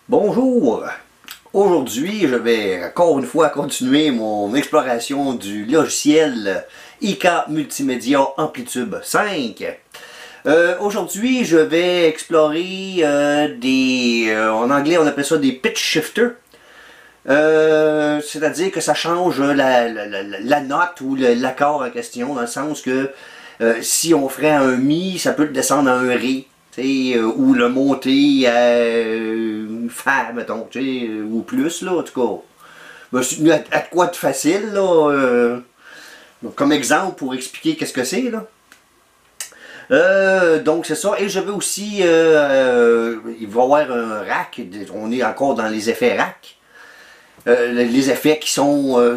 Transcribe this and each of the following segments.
Bonjour! Aujourd'hui, je vais encore une fois continuer mon exploration du logiciel IK Multimédia Amplitube 5. Aujourd'hui, je vais explorer en anglais on appelle ça des pitch shifters. C'est-à-dire que ça change la note ou l'accord en question, dans le sens que si on ferait un Mi, ça peut le descendre à un Ré. Ou le monter à Fa, mettons, ou plus, là, en tout cas. Ben, c'est à quoi de facile, là, comme exemple pour expliquer qu'est-ce que c'est, là. Donc c'est ça, et je veux aussi, il va y avoir un rack, on est encore dans les effets rack. Les effets qui sont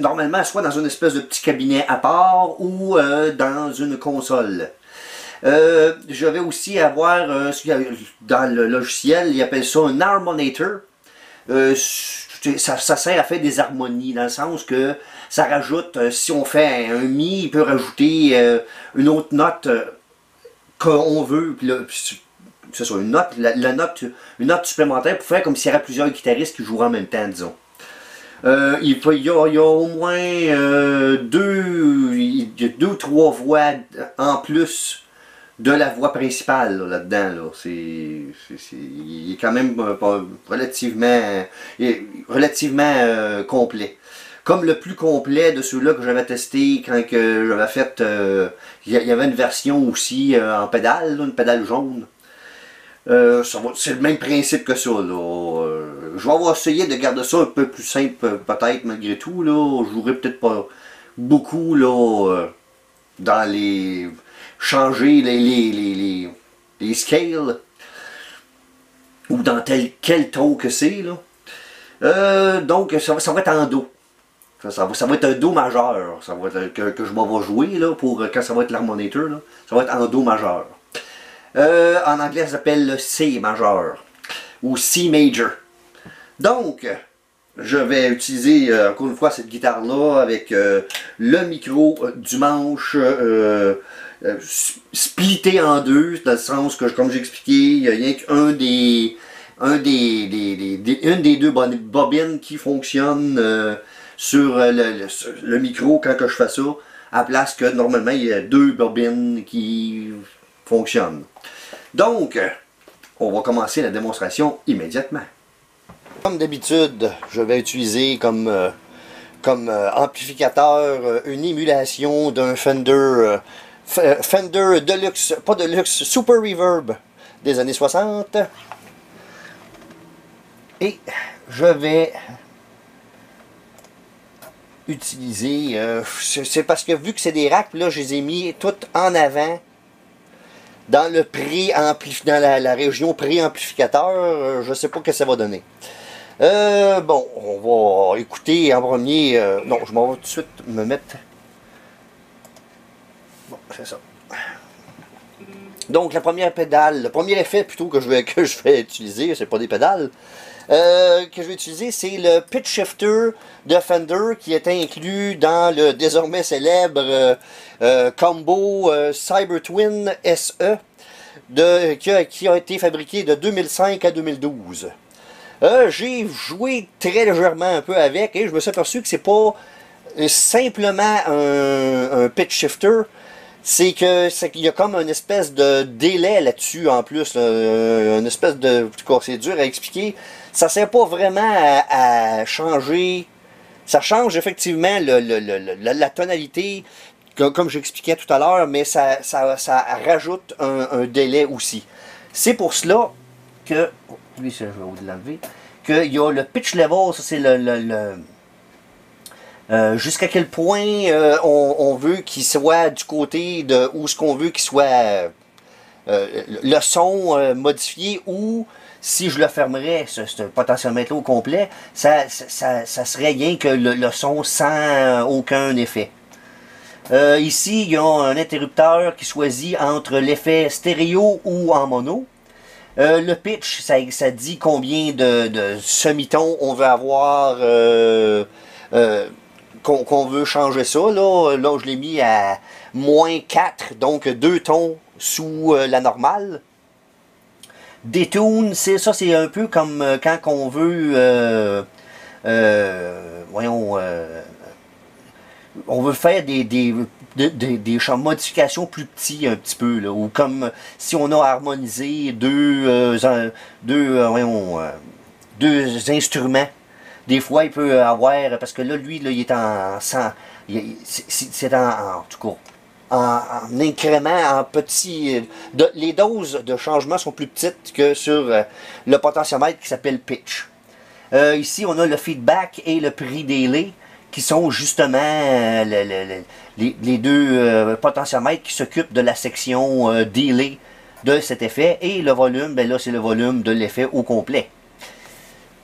normalement soit dans une espèce de petit cabinet à part ou dans une console. Je vais aussi avoir, dans le logiciel, ils appellent ça un harmonator. Ça sert à faire des harmonies, dans le sens que ça rajoute, si on fait un Mi, il peut rajouter une autre note qu'on veut. Puis là, c'est ça, une note supplémentaire pour faire comme s'il y avait plusieurs guitaristes qui joueraient en même temps, disons. Il y a au moins deux ou trois voix en plus de la voix principale là-dedans. Il est quand même relativement complet. Comme le plus complet de ceux-là que j'avais testé quand j'avais fait... il y avait une version aussi en pédale, une pédale jaune. C'est le même principe que ça. Je vais avoir essayé de garder ça un peu plus simple peut-être malgré tout. Je jouerai peut-être pas beaucoup dans les... changer les scales ou dans quel ton que c'est. Donc ça va être en Do. Ça va être un Do majeur. Ça va être, que je vais jouer là, pour quand ça va être l'harmonator. Ça va être en Do majeur. En anglais ça s'appelle le C majeur ou C major. Donc je vais utiliser encore une fois cette guitare là avec le micro du manche splitté en deux, dans le sens que, comme j'ai expliqué, il n'y a rien qu'un une des deux bobines qui fonctionne sur le micro quand que je fais ça, à place que normalement il y a deux bobines qui fonctionnent. Donc, on va commencer la démonstration immédiatement. Comme d'habitude, je vais utiliser comme amplificateur une émulation d'un Fender Deluxe, pas Deluxe, Super Reverb des années 60. Et je vais utiliser, c'est parce que vu que c'est des racks, là je les ai mis toutes en avant dans le dans la région préamplificateur. Je sais pas ce que ça va donner. Bon, on va écouter en premier. Non, je m'en vais tout de suite me mettre. Bon, c'est ça. Donc la première pédale, le premier effet plutôt que je vais utiliser, c'est pas des pédales, que je vais utiliser, c'est le pitch shifter de Fender qui est inclus dans le désormais célèbre combo Cyber Twin SE qui a été fabriqué de 2005 à 2012. J'ai joué très légèrement un peu avec et je me suis aperçu que c'est pas simplement un pitch shifter. C'est qu'il y a comme une espèce de délai là-dessus en plus, une espèce de... c'est dur à expliquer. Ça sert pas vraiment à changer. Ça change effectivement la tonalité, comme j'expliquais tout à l'heure, mais ça rajoute un délai aussi. C'est pour cela que... Lui, je vais vous l'enlever. Qu'il y a le pitch level, ça c'est jusqu'à quel point on veut qu'il soit du côté de où ce qu'on veut qu'il soit le son modifié, ou si je le fermerais, ce potentiomètre au complet, ça serait rien que le son sans aucun effet. Ici, il y a un interrupteur qui choisit entre l'effet stéréo ou en mono. Le pitch, ça dit combien de semitons on veut avoir, qu'on veut changer ça. Là, je l'ai mis à -4, donc 2 tons sous la normale. Detune, ça c'est un peu comme quand on veut, voyons, on veut faire des champs de modification plus petits un petit peu, là, ou comme si on a harmonisé deux instruments. Des fois, il peut avoir, parce que là, lui, là, il est en 100, c'est en tout cas, en incrément, en petits, les doses de changement sont plus petites que sur le potentiomètre qui s'appelle pitch. Ici, on a le feedback et le pre-delay qui sont justement les deux potentiomètres qui s'occupent de la section delay de cet effet. Et le volume, ben là, c'est le volume de l'effet au complet.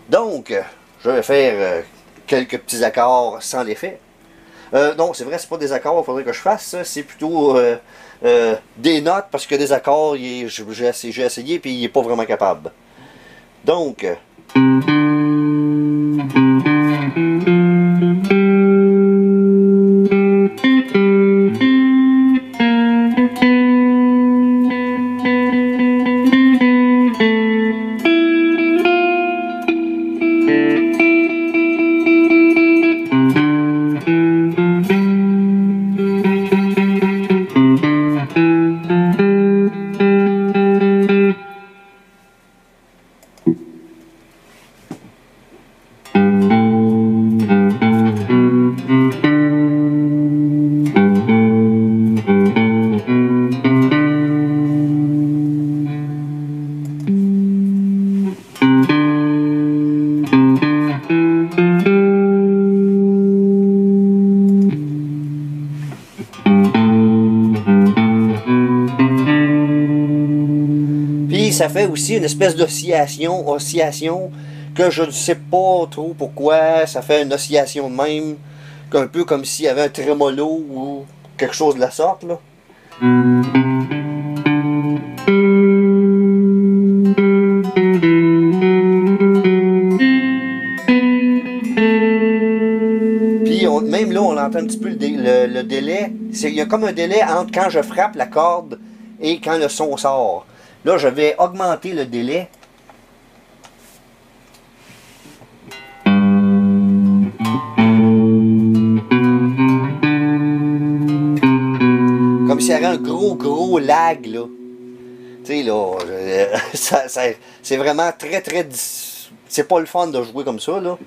Donc, je vais faire quelques petits accords sans l'effet. Non, c'est vrai, c'est pas des accords qu'il faudrait que je fasse, c'est plutôt des notes, parce que des accords, j'ai essayé, puis il n'est pas vraiment capable. Donc... ça fait aussi une espèce oscillation que je ne sais pas trop pourquoi ça fait une oscillation de même, un peu comme s'il y avait un trémolo ou quelque chose de la sorte là. Puis même là on entend un petit peu le délai, il y a comme un délai entre quand je frappe la corde et quand le son sort. Là, je vais augmenter le délai. Comme s'il y avait un gros lag, là. Tu sais, là, c'est vraiment très... C'est pas le fun de jouer comme ça, là.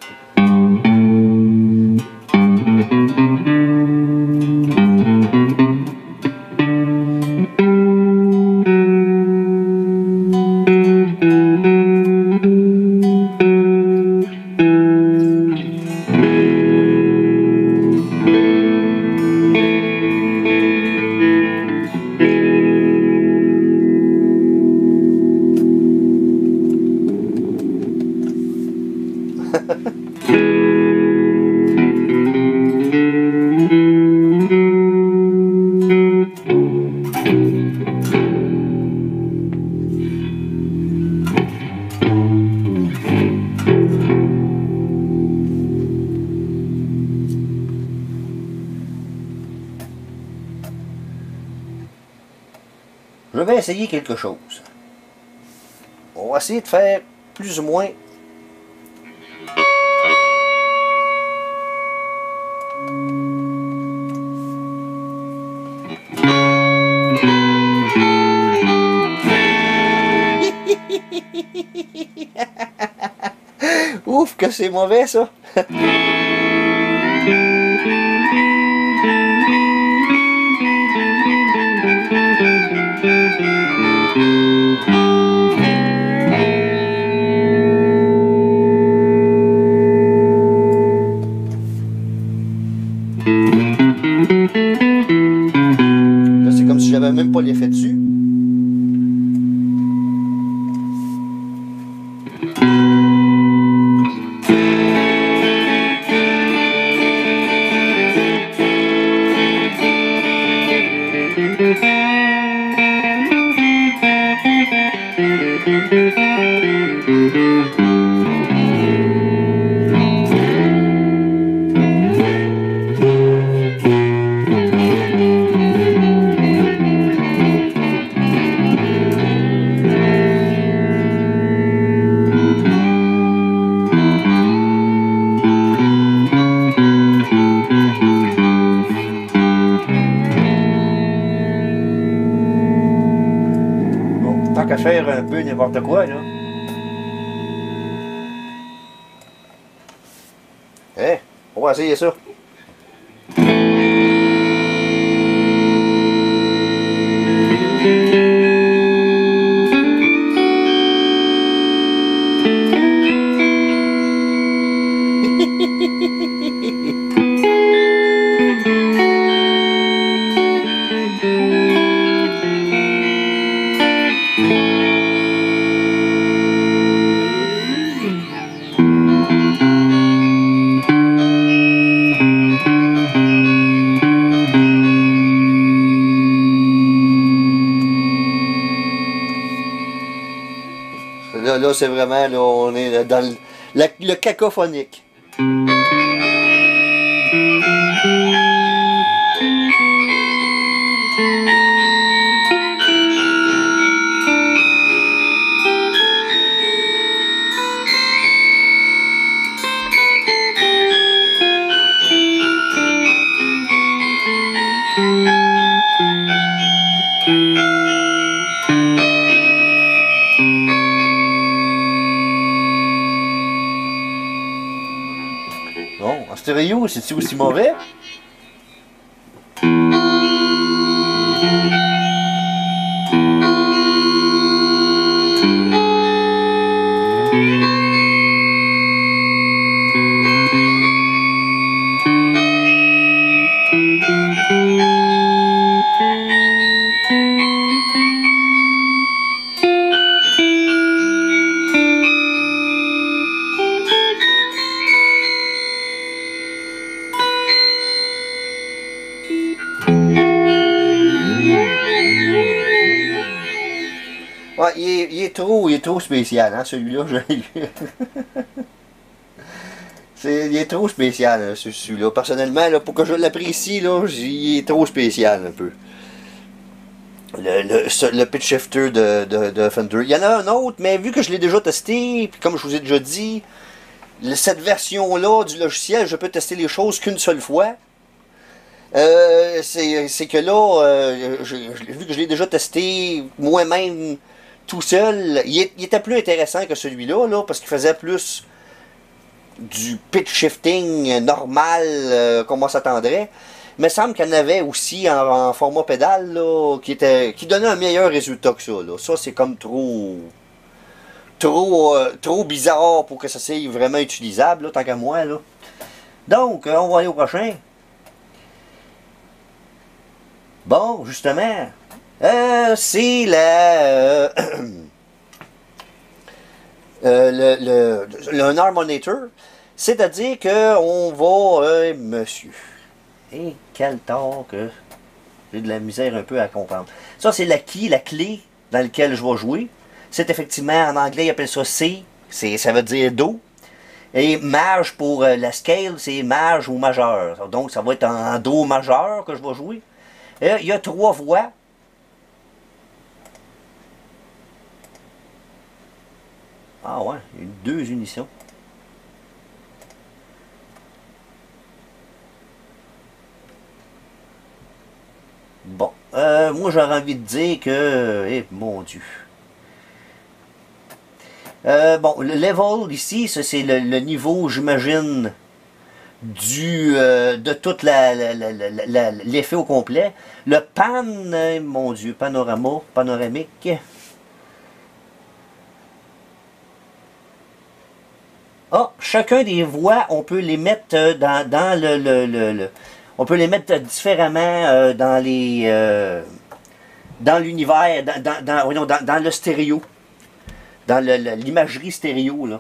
Je vais essayer quelque chose. On va essayer de faire plus ou moins. Ouf, que c'est mauvais ça! Là, c'est comme si j'avais même pas l'effet dessus. peu n'importe quoi, là. Hein? On va essayer ça. Là c'est vraiment, là, on est dans le cacophonique. Bon, en stéréo, c'est-tu aussi mauvais? Ouais, il est trop spécial, hein, celui-là. Il est trop spécial, hein, celui-là. Personnellement, là, pour que je l'apprécie, là, il est trop spécial un peu. Le pitch shifter de Fender. Il y en a un autre, mais vu que je l'ai déjà testé, puis comme je vous ai déjà dit, cette version-là du logiciel, je peux tester les choses qu'une seule fois. C'est que là, vu que je l'ai déjà testé moi-même tout seul, il était plus intéressant que celui-là, là, parce qu'il faisait plus du pitch shifting normal, comme on s'attendrait. Il me semble qu'il y en avait aussi en format pédale, là, qui donnait un meilleur résultat que ça, là. Ça, c'est comme trop bizarre pour que ça soit vraiment utilisable, là, tant qu'à moi, là. Donc, on va aller au prochain. Bon, justement, c'est un harmonator, c'est-à-dire qu'on va, monsieur, et quel tort que j'ai de la misère un peu à comprendre. Ça, c'est la clé dans laquelle je vais jouer. C'est effectivement, en anglais, ils appellent ça C, ça veut dire Do. Et maj pour la scale, c'est maj ou majeur. Donc, ça va être en Do majeur que je vais jouer. Et il y a 3 voix. Ah ouais, il y a 2 unisons. Bon, moi j'aurais envie de dire que... Eh, mon Dieu. Bon, le level ici, c'est le niveau, j'imagine, de toute l'effet au complet. Le pan, mon Dieu, panoramique. Ah, chacun des voix, on peut les mettre dans on peut les mettre différemment dans l'univers, dans le stéréo, dans l'imagerie stéréo, là.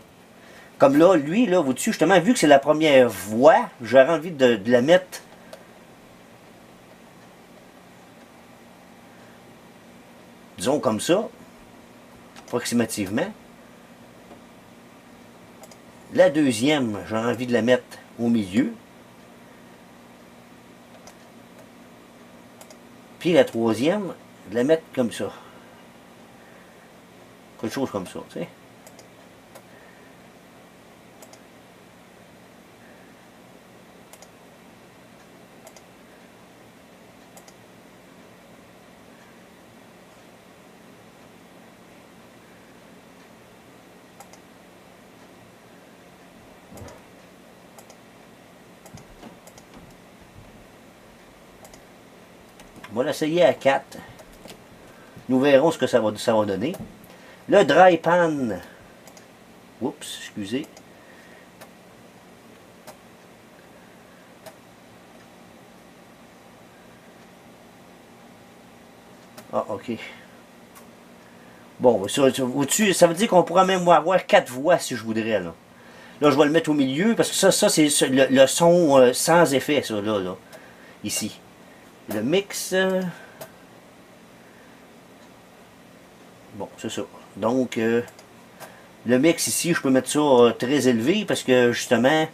Comme là, lui, là, vous dessus, justement, vu que c'est la première voix, j'aurais envie de la mettre, disons comme ça, approximativement. La deuxième, j'ai envie de la mettre au milieu. Puis la troisième, de la mettre comme ça. Quelque chose comme ça, tu sais. On va l'essayer à 4. Nous verrons ce que ça va donner. Le dry pan. Oups, excusez. Ah, ok. Bon, au-dessus, ça veut dire qu'on pourra même avoir 4 voix si je voudrais, là. Là, je vais le mettre au milieu, parce que ça c'est le son sans effet, ça, là. Ici. Le mix... Bon, c'est ça. Donc, le mix ici, je peux mettre ça très élevé, parce que, justement,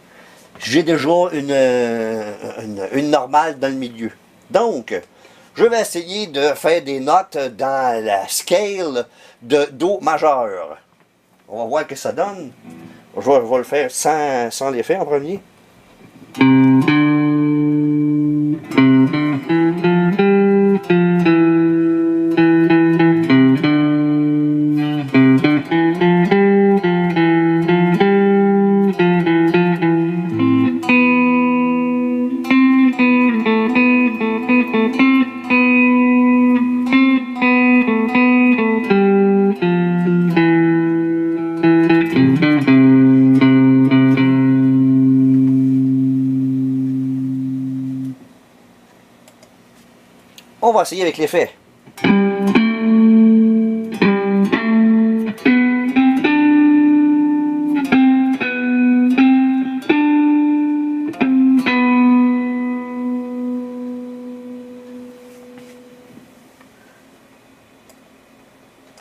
j'ai déjà une normale dans le milieu. Donc, je vais essayer de faire des notes dans la scale de Do majeur. On va voir ce que ça donne. Je vais le faire sans l'effet en premier. On va essayer avec l'effet.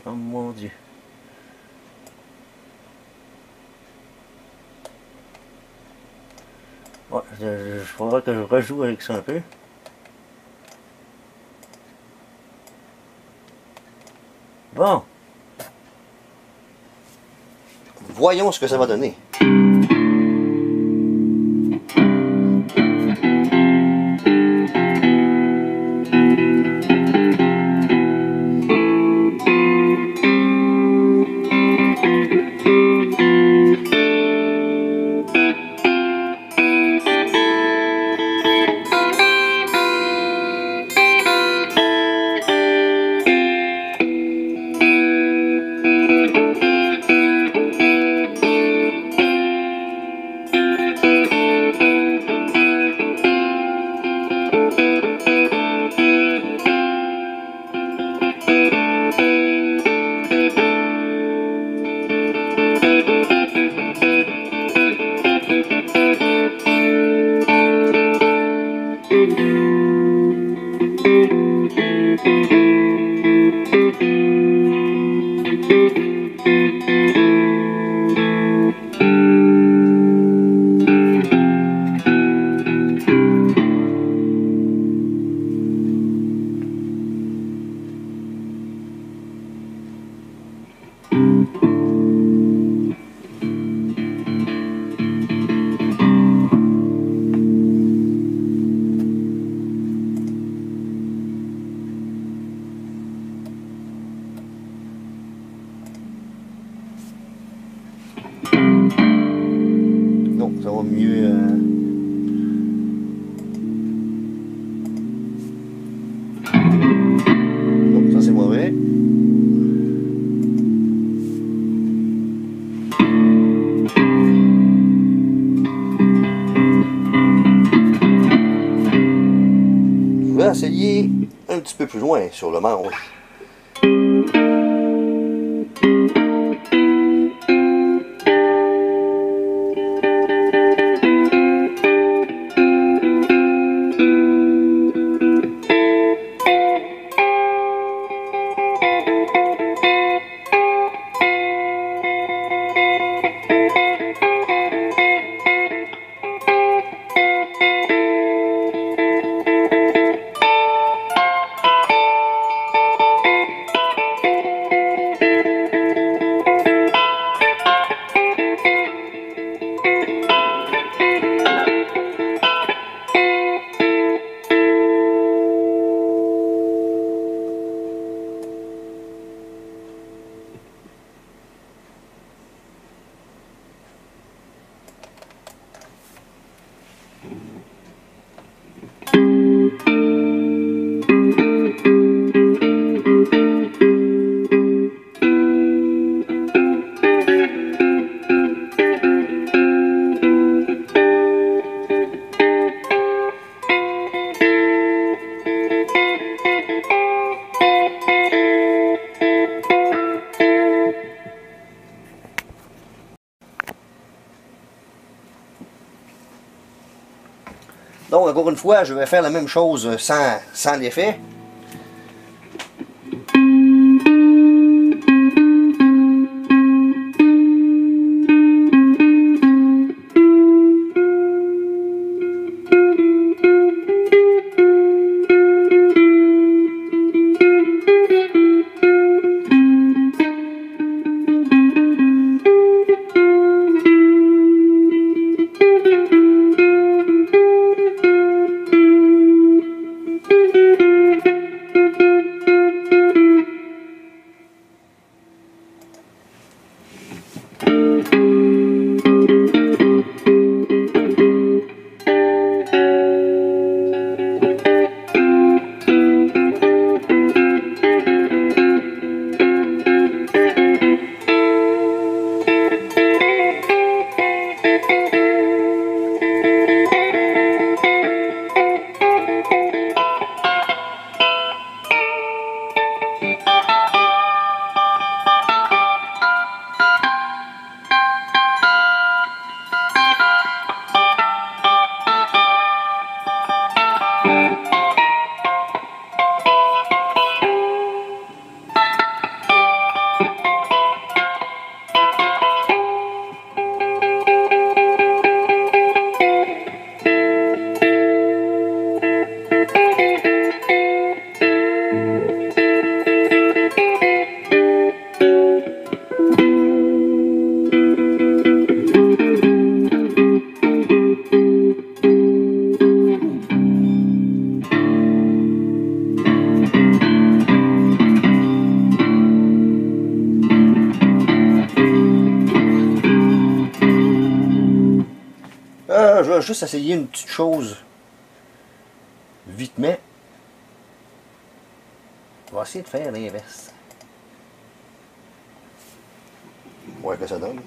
Oh mon Dieu. Ouais, je faudra que je rejoue avec ça un peu. Bon. Voyons ce que ça va donner. Non, ça va mieux. Non, ça c'est mauvais. Je vais essayer un petit peu plus loin sur le manche. Donc, encore une fois, je vais faire la même chose sans l'effet. Je vais juste essayer une petite chose. Vite mais. On va essayer de faire l'inverse. Ouais, que ça donne.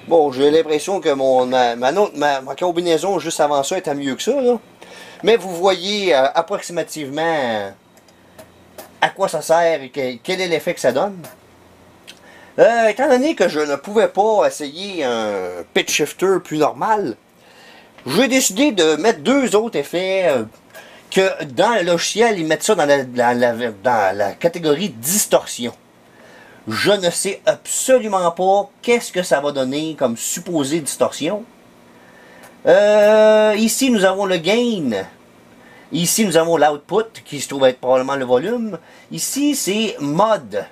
Bon, j'ai l'impression que ma combinaison juste avant ça était mieux que ça, là. Mais vous voyez approximativement à quoi ça sert et quel est l'effet que ça donne. Étant donné que je ne pouvais pas essayer un pitch shifter plus normal, j'ai décidé de mettre deux autres effets que dans le logiciel, ils mettent ça dans la catégorie distorsion. Je ne sais absolument pas qu'est-ce que ça va donner comme supposée distorsion. Ici, nous avons le gain. Ici, nous avons l'output, qui se trouve être probablement le volume. Ici, c'est mode.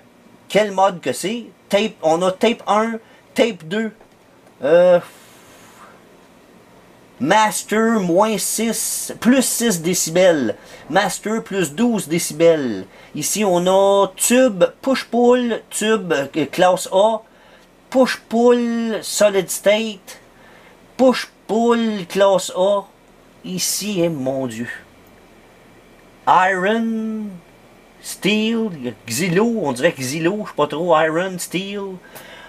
Quel mode que c'est? Tape, on a tape 1, tape 2. Master moins 6, plus 6 décibels. Master plus 12 décibels. Ici, on a tube push-pull, tube classe A, push-pull solid state, push-pull classe A. Ici, mon Dieu. Iron, steel, xylo, on dirait que xylo, je sais pas trop, iron, steel.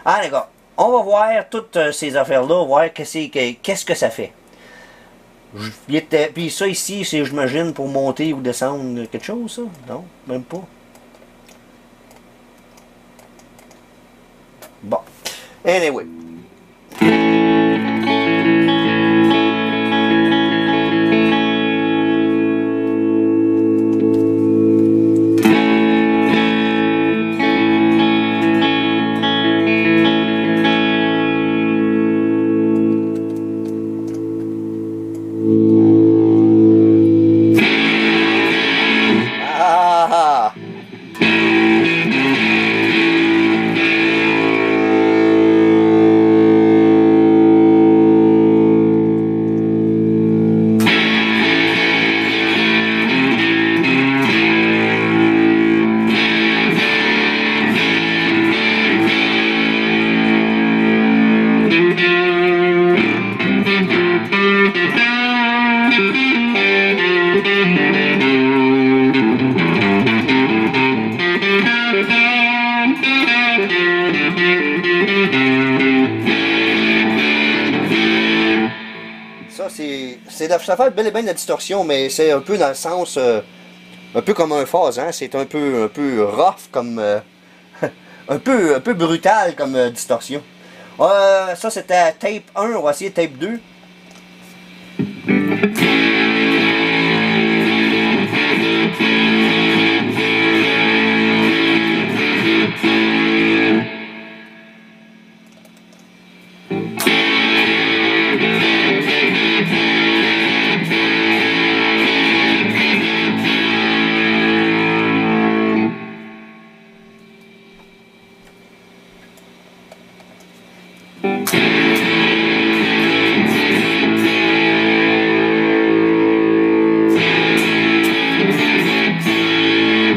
Ah les gars, on va voir toutes ces affaires-là, voir qu'est-ce que ça fait. Puis ça ici, c'est j'imagine pour monter ou descendre quelque chose, ça? Non, même pas. Bon. Anyway. ça fait bel et bien de la distorsion, mais c'est un peu dans le sens, un peu comme un phase, hein. C'est un peu rough comme, un peu brutal comme distorsion. Ça c'était tape 1, on va essayer tape 2.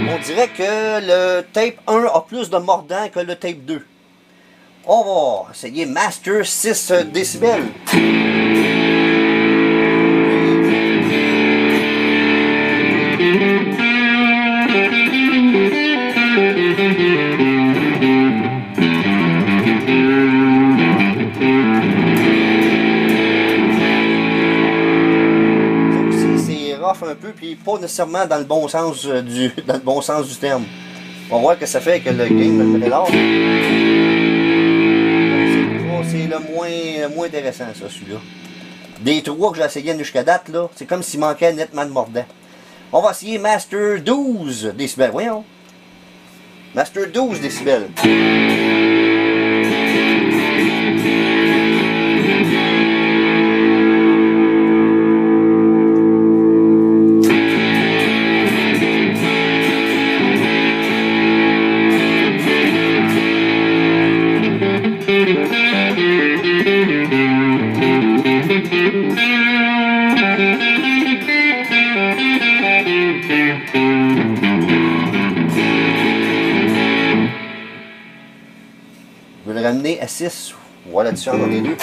On dirait que le tape 1 a plus de mordant que le tape 2. On va essayer Master 6 décibels. Un peu, puis pas nécessairement dans le bon sens du terme. On voit que ça fait que le gain me le large. C'est le moins intéressant, ça, celui-là. Des trois que j'ai essayé jusqu'à date, là, c'est comme s'il manquait nettement de mordant. On va essayer Master 12 décibels. Voyons. Master 12 décibels. Je vais le ramener à 6. Voilà la différence entre les deux.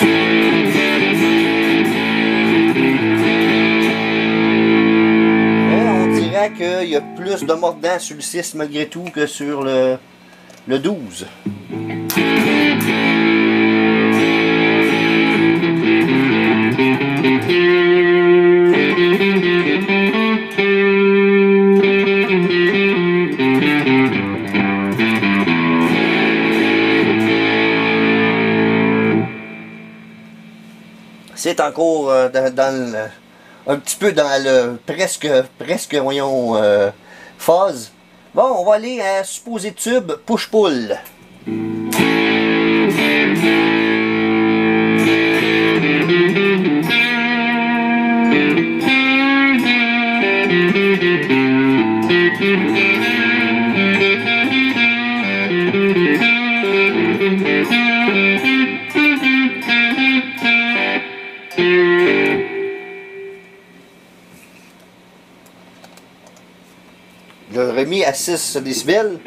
Mais on dirait qu'il y a plus de mordant sur le 6 malgré tout que sur le 12. C'est encore un petit peu dans le presque voyons, phase. Bon, on va aller à supposé tube push-pull. Je l'aurais mis à 6 décibels.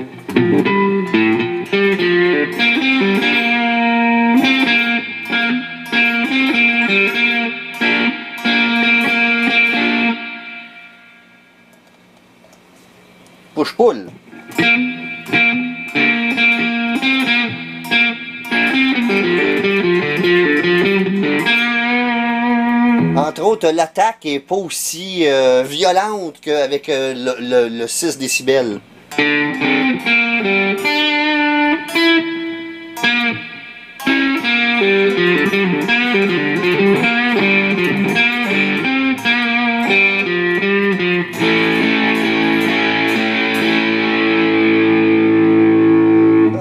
Push-pull. Entre autres, l'attaque n'est pas aussi violente qu'avec le 6 décibels.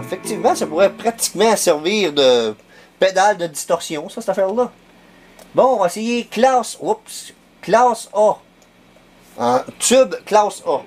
Effectivement, ça pourrait pratiquement servir de pédale de distorsion, ça, cette affaire-là. Bon, on va essayer classe A. En tube classe A.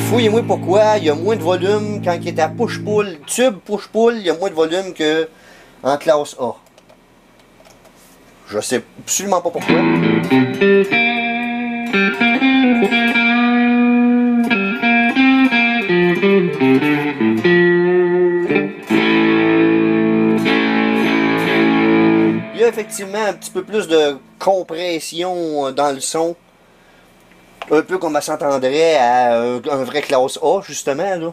Fouillez-moi pourquoi il y a moins de volume quand il est à push-pull, tube push-pull, il y a moins de volume que en classe A. Je sais absolument pas pourquoi. Il y a effectivement un petit peu plus de compression dans le son. Un peu comme ça s'entendrait à un vrai classe A, justement, là.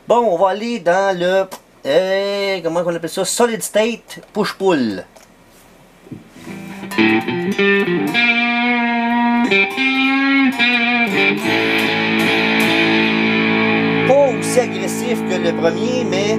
Bon, on va aller dans le... comment on appelle ça? Solid State Push-Pull. Pas aussi agressif que le premier, mais...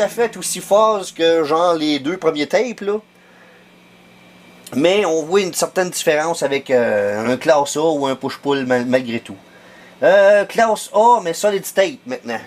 fait aussi fort que genre les deux premiers tapes là, mais on voit une certaine différence avec un classe A ou un push-pull malgré tout. Classe A mais solid state maintenant.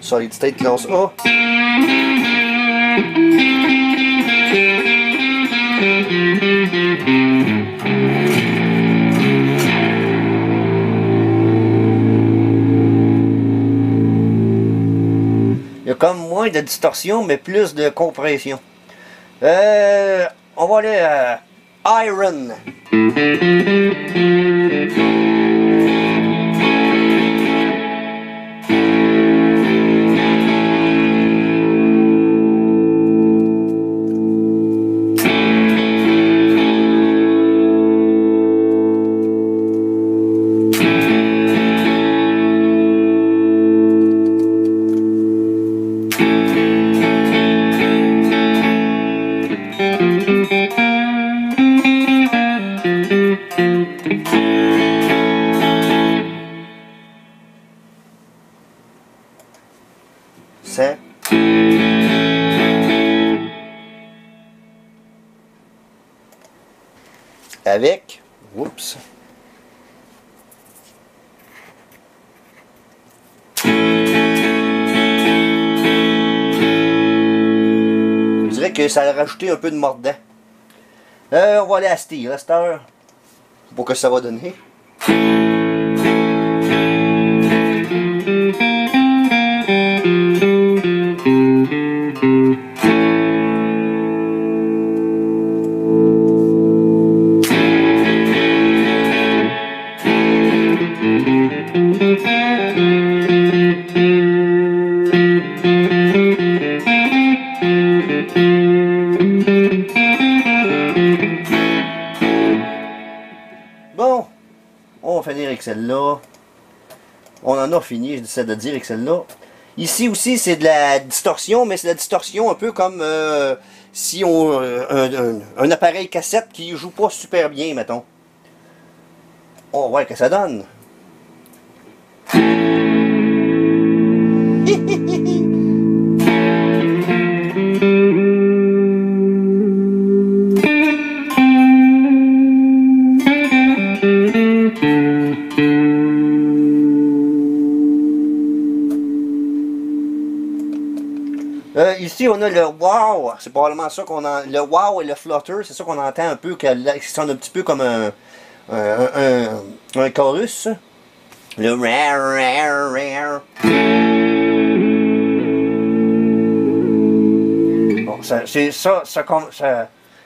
Solid State classe A. Il y a comme moins de distorsion mais plus de compression. On va aller à Iron. C'est avec, oups, je dirais que ça a rajouté un peu de mordant. On va aller à Steve, à cette heure, pour que ça va donner. Bon, on va finir avec celle-là. On en a fini, j'essaie de dire avec celle-là. Ici aussi, c'est de la distorsion, mais c'est de la distorsion un peu comme si on un appareil cassette qui joue pas super bien, mettons. On va voir ce que ça donne. Ici, on a le wow. C'est probablement ça qu'on a. Le wow et le flutter, c'est ça qu'on entend un peu, qui sonne un petit peu comme un chorus. Le rare, rare, rare.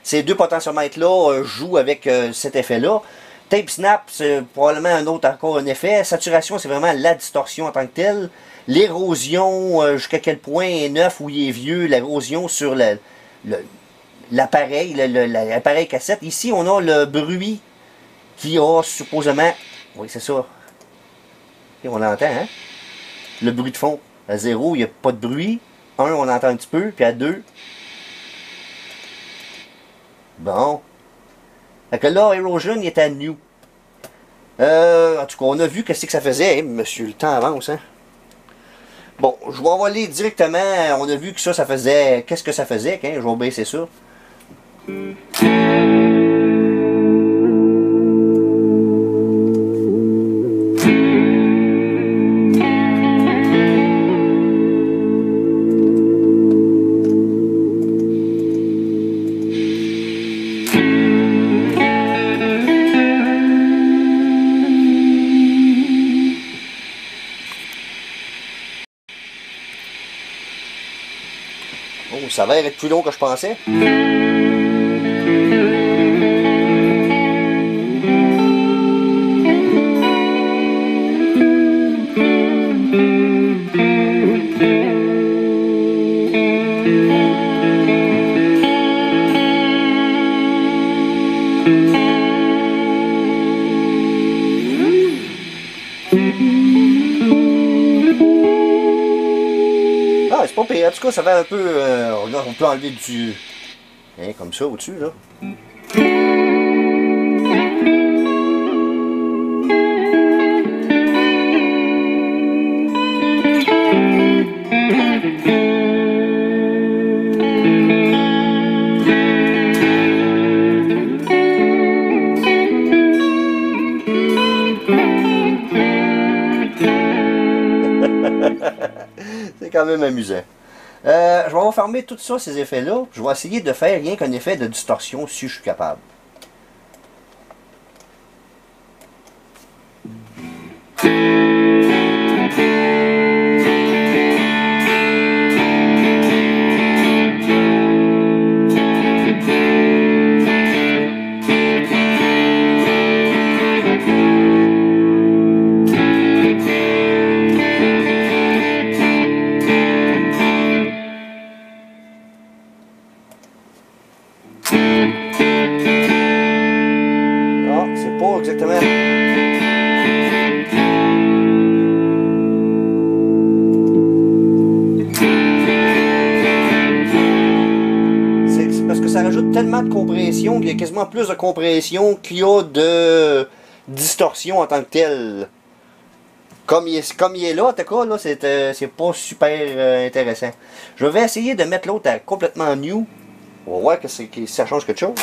ces deux potentiomètres-là jouent avec cet effet-là. Tape snap, c'est probablement encore un effet. Saturation, c'est vraiment la distorsion en tant que telle. L'érosion, jusqu'à quel point est neuf ou il est vieux, l'érosion sur l'appareil, l'appareil cassette. Ici, on a le bruit qui a supposément... Oui, c'est ça. Et on l'entend, hein? Le bruit de fond. À 0, il n'y a pas de bruit. 1, on entend un petit peu. Puis à 2... Bon. Fait que là, Erosion, il est à new. En tout cas, on a vu qu'est-ce que ça faisait. Hein, monsieur, le temps avance, hein? Bon, je vais aller directement. On a vu que ça faisait... Qu'est-ce que ça faisait? Hein? Je vais baisser ça. Oh, ça va être plus long que je pensais. Ah, c'est pas pire. En tout cas, ça va un peu... là, on peut enlever du... Hein, comme ça, au-dessus, là. C'est quand même amusant. Je vais refermer tout ça, ces effets-là. Je vais essayer de faire rien qu'un effet de distorsion si je suis capable. C'est pas exactement... C'est parce que ça rajoute tellement de compression qu'il y a quasiment plus de compression qu'il y a de distorsion en tant que telle. Comme il est là, en tout cas, là, c'est pas super intéressant. Je vais essayer de mettre l'autre à complètement new. On va voir que ça change quelque chose.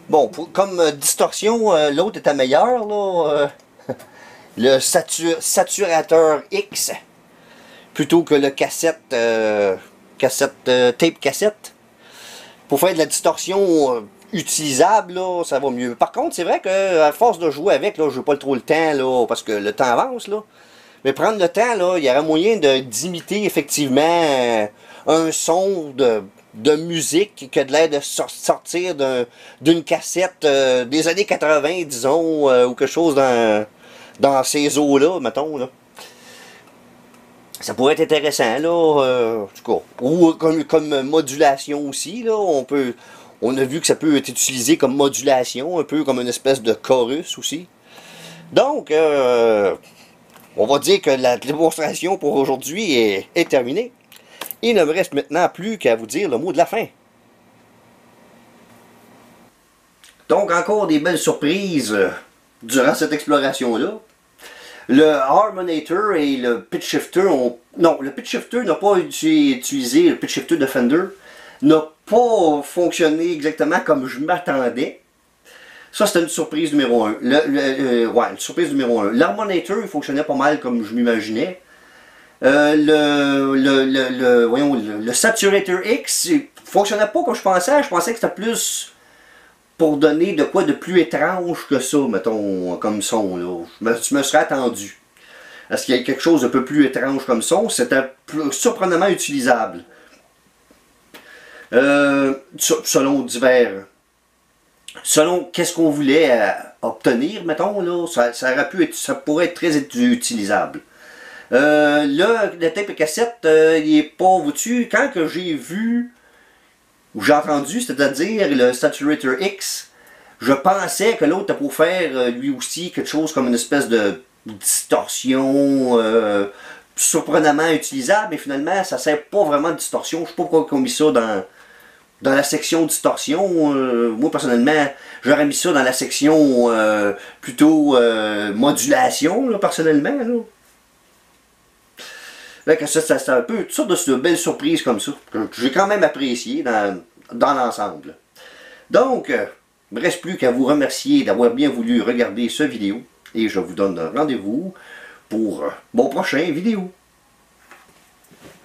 Bon, comme distorsion, l'autre était meilleur, là. Le saturateur X, plutôt que le tape cassette. Pour faire de la distorsion utilisable, là, ça va mieux. Par contre, c'est vrai qu'à force de jouer avec, là, je n'ai pas trop le temps, là, parce que le temps avance, là. Mais prendre le temps, là, il y aurait moyen d'imiter effectivement un son de musique qui a de l'air de sortir d'une cassette des années 80, disons, ou quelque chose dans ces eaux-là, mettons, là. Ça pourrait être intéressant, là, en tout cas. Ou comme modulation aussi, là, on a vu que ça peut être utilisé comme modulation, un peu comme une espèce de chorus aussi. Donc, on va dire que la démonstration pour aujourd'hui est terminée. Il ne me reste maintenant plus qu'à vous dire le mot de la fin. Donc, encore des belles surprises durant cette exploration-là. Le Harmonator et le Pitch Shifter ont... Non, le Pitch Shifter n'a pas utilisé, le Pitch Shifter de Fender n'a pas fonctionné exactement comme je m'attendais. Ça, c'était une surprise numéro 1. Ouais, une surprise numéro 1. L'Harmonator, il fonctionnait pas mal comme je m'imaginais. Voyons, le Saturator X, il fonctionnait pas comme je pensais. Je pensais que c'était plus pour donner de quoi de plus étrange que ça, mettons, comme son. Là. Je me serais attendu. Est-ce qu'il y a quelque chose de peu plus étrange comme son? C'était surprenamment utilisable. Selon divers... Selon qu'est-ce qu'on voulait obtenir, mettons, là, ça aurait pu être, ça pourrait être très utilisable. Le tape et cassette, il est pas vois-tu, quand que j'ai vu, ou j'ai entendu, c'est-à-dire le Saturator X, je pensais que l'autre était pour faire lui aussi quelque chose comme une espèce de distorsion surprenamment utilisable, mais finalement ça sert pas vraiment de distorsion. Je sais pas pourquoi ils ont mis ça dans la section distorsion. Moi personnellement, j'aurais mis ça dans la section plutôt modulation, là, personnellement. Là. C'est un peu toutes sortes de belles surprises comme ça, que j'ai quand même apprécié dans l'ensemble. Donc, il ne me reste plus qu'à vous remercier d'avoir bien voulu regarder cette vidéo, et je vous donne rendez-vous pour mon prochain vidéo.